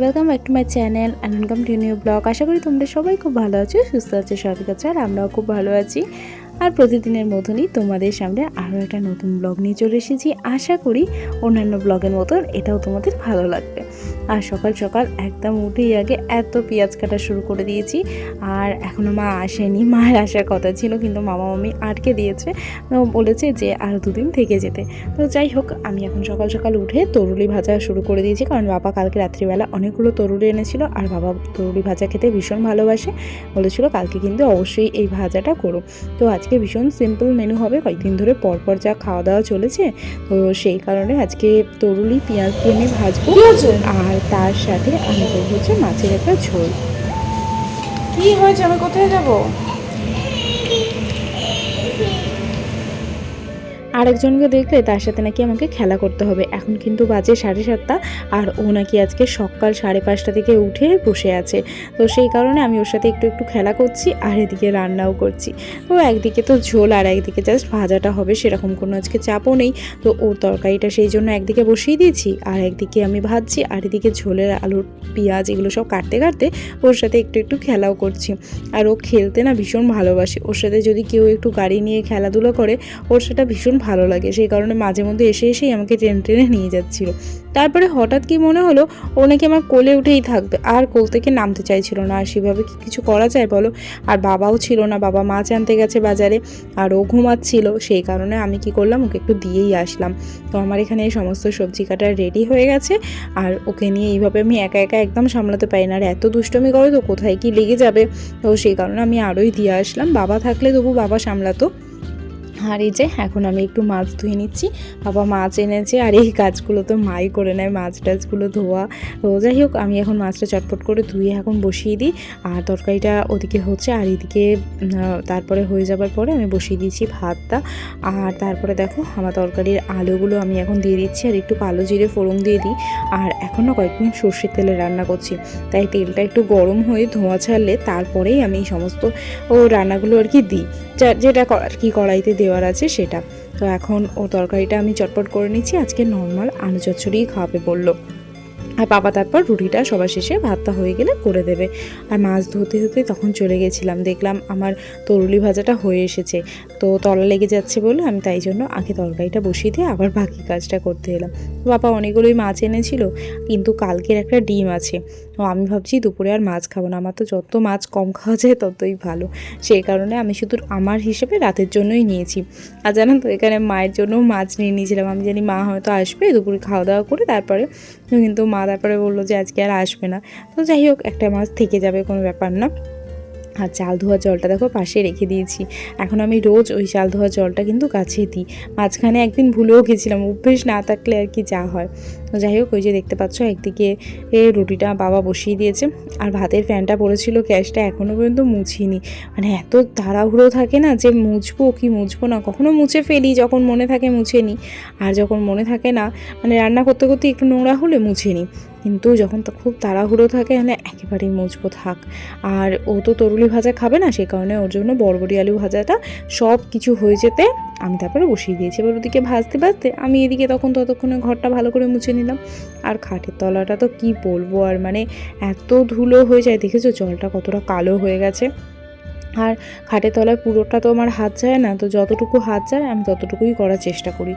Welcome back to my channel and welcome to new blog. আশা করি তোমরা সবাই খুব ভালো আছো, সুস্থ আছো, সঠিক আছো, আর আমরাও খুব ভালো আছি। আর প্রতিদিনের মতনই তোমাদের সামনে আরও একটা নতুন ব্লগ নিয়ে চলে এসেছি। আশা করি অন্যান্য ব্লগের মতন এটাও তোমাদের ভালো লাগবে। আর সকাল সকাল একদম উঠেই আগে এত পেঁয়াজ কাটা শুরু করে দিয়েছি। আর এখনও মা আসেনি, মায়ের আসার কথা ছিল কিন্তু মামা মামি আটকে দিয়েছে, বলেছে যে আর দুদিন থেকে যেতে। তো যাই হোক, আমি এখন সকাল সকাল উঠে তরুলি ভাজা শুরু করে দিয়েছি, কারণ বাবা কালকে রাত্রিবেলা অনেকগুলো তরুলি এনেছিল আর বাবা তরুলি ভাজা খেতে ভীষণ ভালোবাসে, বলেছিল কালকে কিন্তু অবশ্যই এই ভাজাটা করো। তো আজকে ভীষণ সিম্পল মেনু হবে, কয়েকদিন ধরে পরপর যা খাওয়া দাওয়া চলেছে, তো সেই কারণে আজকে তরুলি পেঁয়াজ দিয়ে আমি ভাজবো। আর তার সাথে আমি করবো হচ্ছে মাছের একটা ঝোল। কি হয়েছে, আমি কোথায় যাব? আরেকজনকে দেখলে তার সাথে নাকি আমাকে খেলা করতে হবে। এখন কিন্তু বাজে 7:30 আর ও নাকি আজকে সকাল 5:30 থেকে উঠে বসে আছে। তো সেই কারণে আমি ওর সাথে একটু একটু খেলা করছি আর এদিকে রান্নাও করছি। তো একদিকে তো ঝোল আর একদিকে জাস্ট ভাজাটা হবে, সেরকম কোনো আজকে চাপও নেই। তো ওর তরকারিটা সেই জন্য একদিকে বসিয়ে দিয়েছি আর একদিকে আমি ভাজছি, আর এদিকে ঝোলের আলুর পেঁয়াজ এগুলো সব কাটতে কাটতে ওর সাথে একটু একটু খেলাও করছি। আর ও খেলতে না ভীষণ ভালোবাসে, ওর সাথে যদি কেউ একটু গাড়ি নিয়ে খেলাধুলো করে ওর সেটা ভীষণ ভালো লাগে। সেই কারণে মাঝে মধ্যে এসেই আমাকে টেনে টেনে নিয়ে যাচ্ছিল। তারপরে হঠাৎ কি মনে হলো ও নাকি আমার কোলে উঠেই থাকবে, আর কোল থেকে নামতে চাইছিল না। আর সেভাবে কি কিছু করা যায় বলো? আর বাবাও ছিল না, বাবা মাছ আনতে গেছে বাজারে, আর ও ঘুমাচ্ছিল। সেই কারণে আমি কি করলাম, ওকে একটু দিয়েই আসলাম। তো আমার এখানে এই সমস্ত সবজি কাটা রেডি হয়ে গেছে, আর ওকে নিয়ে এইভাবে আমি একা একা একদম সামলাতে পারি না, আর এত দুষ্টমি করে তো কোথায় কি লেগে যাবে। তো সেই কারণে আমি আরোই দিয়ে আসলাম। বাবা থাকলে তবু বাবা সামলাতো। আর এই যে এখন আমি একটু মাছ ধুয়ে নিচ্ছি, বাবা মাছ এনেছে আর এই কাজগুলো তো মাই করে নেয়, মাছ টাছগুলো ধোয়া। তো যাই হোক, আমি এখন মাছটা চটপট করে ধুয়ে এখন বসিয়ে দিই, আর তরকারিটা ওদিকে হচ্ছে, আর এদিকে তারপরে হয়ে যাবার পরে আমি বসিয়ে দিয়েছি ভাতটা। আর তারপরে দেখো আমার তরকারির আলুগুলো আমি এখন দিয়ে দিচ্ছি, আর একটু কালো জিরে ফোড়ন দিয়ে দিই। আর এখন না কয়েকদিন সর্ষের তেলে রান্না করছি, তাই তেলটা একটু গরম হয়ে ধোঁয়া ছাড়লে তারপরেই আমি এই সমস্ত রান্নাগুলো আর কি দিই, যেটা আর কি কড়াইতে দেওয়ার আছে সেটা। তো এখন ও তরকারিটা আমি চটপট করে নিচ্ছি, আজকে নর্মাল আলু চচ্চড়িই খাওয়াবে বললো। আর বাবা তারপর রুটিটা সবার শেষে ভাতটা হয়ে গেলে করে দেবে। আর মাছ ধুতে ধুতে তখন চলে গেছিলাম, দেখলাম আমার তরুলি ভাজাটা হয়ে এসেছে। তো তলা লেগে যাচ্ছে বলে আমি তাই জন্য আগে তরকারিটা বসিয়ে দিয়ে আবার বাকি কাজটা করতে এলাম। বাবা অনেকগুলোই মাছ এনেছিল, কিন্তু কালকের একটা ডিম আছে। তো আমি ভাবছি দুপুরে আর মাছ খাবো না, আমার তো যত মাছ কম খাওয়া যায় ততই ভালো। সেই কারণে আমি শুধু আমার হিসেবে রাতের জন্যই নিয়েছি। আর জানেন তো, এখানে মায়ের জন্যও মাছ নিয়ে নিয়েছিলাম। আমি জানি মা হয়তো আসবে দুপুরে খাওয়া দাওয়া করে তারপরে, কিন্তু মা তারপরে বললো যে আজকে আর আসবে না। তো যাই হোক, একটা মাছ থেকে যাবে, কোনো ব্যাপার না। আর চাল ধোয়ার জলটা দেখো পাশে রেখে দিয়েছি, এখন আমি রোজ ওই চাল ধোয়ার জলটা কিন্তু গাছে দিই। মাঝখানে একদিন ভুলেও গেছিলাম, অভ্যেস না থাকলে আর কি যা হয়। তো যাই হোক, ওই যে দেখতে পাচ্ছ একদিকে রুটিটা বাবা বসিয়ে দিয়েছে, আর ভাতের ফ্যানটা পড়েছিল গ্যাসটা এখনও পর্যন্ত মুছিনি। মানে এত তাড়াহুড়ো থাকে না যে মুছবো কি মুছবো না, কখনো মুছে ফেলি, যখন মনে থাকে মুছে নিই, আর যখন মনে থাকে না, মানে রান্না করতে করতে একটু নোংরা হলে মুছে নিই। কিন্তু যখন তো খুব তাড়াহুড়ো থাকে মানে একেবারেই মুছবো থাক। আর ও তো তরুলি ভাজা খাবে না, সেই কারণে ওর জন্য বড়বড়ি আলু ভাজাটা সব কিছু হয়ে যেতে আমি তারপরে বসিয়ে দিয়েছি। এবার ওদিকে ভাজতে ভাজতে আমি এদিকে ততক্ষণে ঘরটা ভালো করে মুছে নিলাম। আর খাটের তলাটা তো কি বলবো, আর মানে এত ধুলো হয়ে যায়, দেখেছো জলটা কতটা কালো হয়ে গেছে। আর খাটের তলায় পুরোটা তো আমার হাত যায় না, তো যতটুকু হাত যায় আমি ততটুকুই করার চেষ্টা করি।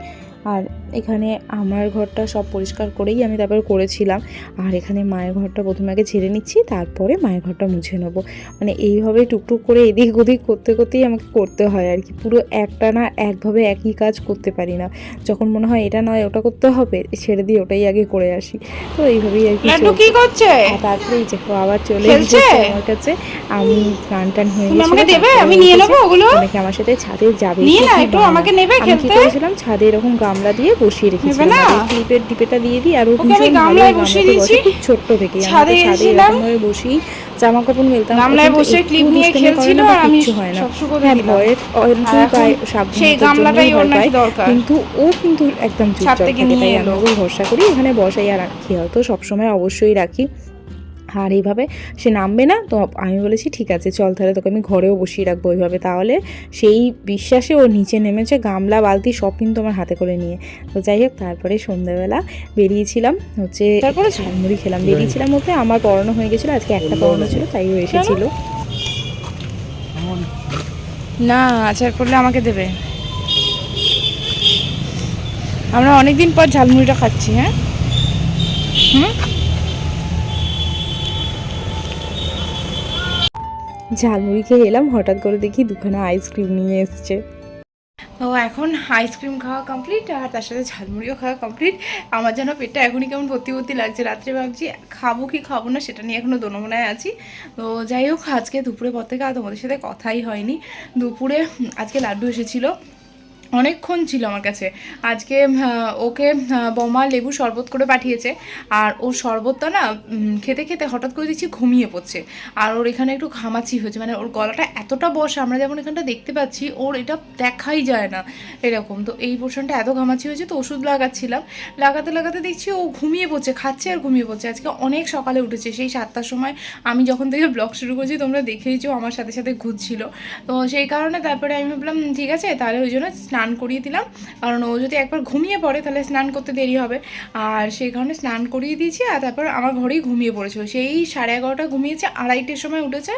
আর এখানে আমার ঘরটা সব পরিষ্কার করেই আমি তারপরে করেছিলাম। আর এখানে মায়ের ঘরটা প্রথমে আগে ঝেড়ে নিচ্ছি, তারপরে মায়ের ঘরটা মুছে নেবো। মানে এইভাবে টুকটুক করে এদিক ওদিক করতে করতেই আমাকে করতে হয় আর কি, পুরো একটা না একভাবে একই কাজ করতে পারি না। যখন মনে হয় এটা নয় ওটা করতে হবে, ছেড়ে দিয়ে ওটাই আগে করে আসি। তো এইভাবেই আর কি করছে। তারপরে এই যে আবার চলে এসেছে আমার কাছে, আমি স্নান টান হয়ে গেছি, আমার সাথে ছাদে যাবে, আমি কি করেছিলাম ছাদে এরকম গামলা দিয়ে বসিয়ে রেখেছিলাম, ক্লিপের ডিপেটা দিয়ে দিই। আর ও ভীষণ ভালো গামলাতে বসে, খুব ছোট্ট থেকে ছাদে এরকম ভাবে বসি, জামা কাপড় মেলতাম, গামলায় বসে ক্লিপ নিয়ে খেলছিল, আর আমি হয় না ভয়ের সাবধানতার কিন্তু ও কিন্তু একদম চুপচাপ থাকে, তাই আমি ওকে ভরসা করি, এখানে বসাই আর খেয়াল তো সবসময় অবশ্যই রাখি। আর এইভাবে সে নামবে না। তো আমি বলেছি ঠিক আছে চল তাহলে তোকে আমি ঘরেও বসিয়ে রাখবো ওইভাবে। তাহলে সেই বিশ্বাসে ও নিচে নেমেছে, গামলা বালতি সব কিন্তু আমার হাতে করে নিয়ে। তো যাই হোক, তারপরে সন্ধ্যাবেলা বেরিয়েছিলাম হচ্ছে, তারপরে ঝালমুড়ি খেলাম। বেরিয়েছিলাম বলতে আমার পড়ানো হয়ে গেছিলো, আজকে একটা পড়ানো ছিল তাই ও এসেছিলো। না, আচার করলে আমাকে দেবে। আমরা অনেকদিন পর ঝালমুড়িটা খাচ্ছি। হ্যাঁ, ঝালমুড়ি খেয়ে এলাম, হঠাৎ করে দেখি দুখানা আইসক্রিম নিয়ে এসছে। তো এখন আইসক্রিম খাওয়া কমপ্লিট আর তার সাথে ঝালমুড়িও খাওয়া কমপ্লিট। আমার যেন পেটটা এখনই কেমন ভর্তি ভর্তি লাগছে। রাত্রে ভাবছি খাবো কি খাবো না সেটা নিয়ে এখনও দোনোমনায় আছি। তো যাই হোক, আজকে দুপুরে পর থেকে আর তোমাদের সাথে কথাই হয়নি। দুপুরে আজকে লাড্ডু এসেছিলো, অনেকক্ষণ ছিল আমার কাছে। আজকে ওকে বৌমা লেবু শরবত করে পাঠিয়েছে, আর ওর শরবতটা না খেতে খেতে হঠাৎ করে দেখছি ঘুমিয়ে পড়ছে। আর ওর এখানে একটু ঘামাচি হয়েছে, মানে ওর গলাটা এতটা বসা, আমরা যেমন এখানটা দেখতে পাচ্ছি ওর এটা দেখাই যায় না এরকম। তো এই পোর্শনটা এত ঘামাচি হয়েছে, তো ওষুধ লাগাচ্ছিলাম, লাগাতে লাগাতে দেখছি ও ঘুমিয়ে পড়ছে, খাচ্ছে আর ঘুমিয়ে পড়ছে। আজকে অনেক সকালে উঠেছে, সেই 7টার সময়। আমি যখন থেকে ব্লগ শুরু করছি তোমরা দেখেইছো আমার সাথে সাথে ঘুরছিল। তো সেই কারণে তারপরে আমি ভাবলাম ঠিক আছে তাহলে ওই জন্য স্নান করিয়ে দিলাম, কারণ ও যদি একবার ঘুমিয়ে পড়ে তাহলে স্নান করতে দেরি হবে। আর সেই কারণে স্নান করিয়ে দিয়েছি। আর তারপর আমার ঘরেই ঘুমিয়ে পড়েছিল, সেই 11:30 ঘুমিয়েছে, 2:30টার সময় উঠেছে।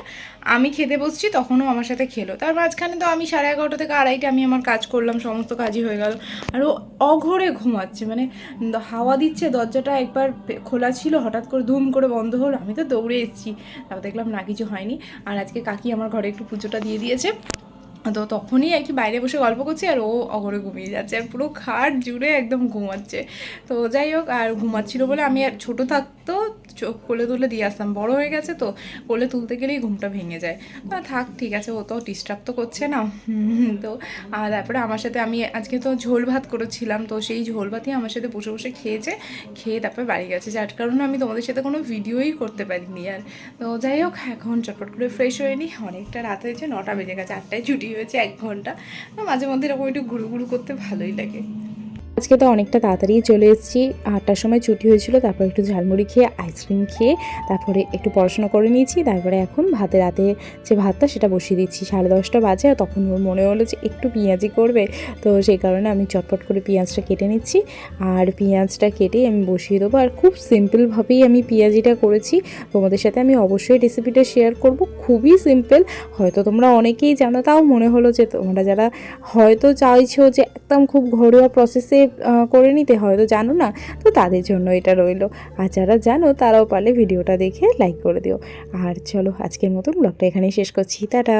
আমি খেতে বসছি তখনও আমার সাথে খেলো। তার মাঝখানে তো আমি 11:30 থেকে 2:30 আমি আমার কাজ করলাম, সমস্ত কাজই হয়ে গেল। আর ও অঘরে ঘুমাচ্ছে, মানে হাওয়া দিচ্ছে, দরজাটা একবার খোলা ছিল, হঠাৎ করে ধুম করে বন্ধ হলো, আমি তো দৌড়ে এসেছি। তারপর দেখলাম না, কিছু হয়নি। আর আজকে কাকি আমার ঘরে একটু পুজোটা দিয়ে দিয়েছে, তো তখনই আর কি বাইরে বসে গল্প করছি আর ও অঘরে ঘুমিয়ে যাচ্ছে, আর পুরো খাট জুড়ে একদম ঘুমাচ্ছে। তো যাই হোক, আর ঘুমাচ্ছিলো বলে আমি আর ছোটো থাকতো চোখ কোলে তুলে দিয়ে আসতাম, বড় হয়ে গেছে তো কোলে তুলতে গেলেই ঘুমটা ভেঙে যায়। তো থাক, ঠিক আছে, ও তো ডিস্টার্ব তো করছে না। তো আর তারপরে আমার সাথে আমি আজকে তো ঝোল ভাত করেছিলাম, তো সেই ঝোল ভাতই আমার সাথে বসে বসে খেয়েছে, খেয়ে তারপরে বাড়ি গেছে, যার কারণে আমি তোমাদের সাথে কোনো ভিডিওই করতে পারিনি আর। তো যাই হোক, এখন চটপট করে ফ্রেশ হয়ে নিই, অনেকটা রাত হয়েছে, 9টা বেজে গেছে, 8টায় ছুটি হয়েছে 1 ঘন্টা। তো মাঝে মধ্যে এরকম একটু ঘুরু ঘুরু করতে ভালোই লাগে। আজকে তো অনেকটা তাড়াতাড়ি চলে এসেছি, 8টার সময় ছুটি হয়েছিল, তারপর একটু ঝালমুড়ি খেয়ে আইসক্রিম খেয়ে তারপরে একটু পড়াশোনা করে নিয়েছি। তারপরে এখন রাতে যে ভাতটা সেটা বসিয়ে দিচ্ছি, 10:30 বাজে। আর তখন ওর মনে হলো যে একটু পেঁয়াজি করবে, তো সেই কারণে আমি চটপট করে পেঁয়াজটা কেটে নিচ্ছি। আর পেঁয়াজটা কেটে আমি বসিয়ে দেবো। আর খুব সিম্পলভাবেই আমি পেঁয়াজিটা করেছি, তোমাদের সাথে আমি অবশ্যই রেসিপিটা শেয়ার করব। খুবই সিম্পল, হয়তো তোমরা অনেকেই জানো, তাও মনে হলো যে তোমরা যারা হয়তো চাইছো যে একদম খুব ঘরোয়া প্রসেসে করে নিতে, হয়তো জানো না, তো তাদের জন্য এটা রইলো। আর যারা জানো তারাও পারলে ভিডিওটা দেখে লাইক করে দিও। আর চলো, আজকের মতন ব্লগটা এখানেই শেষ করছি, টাটা।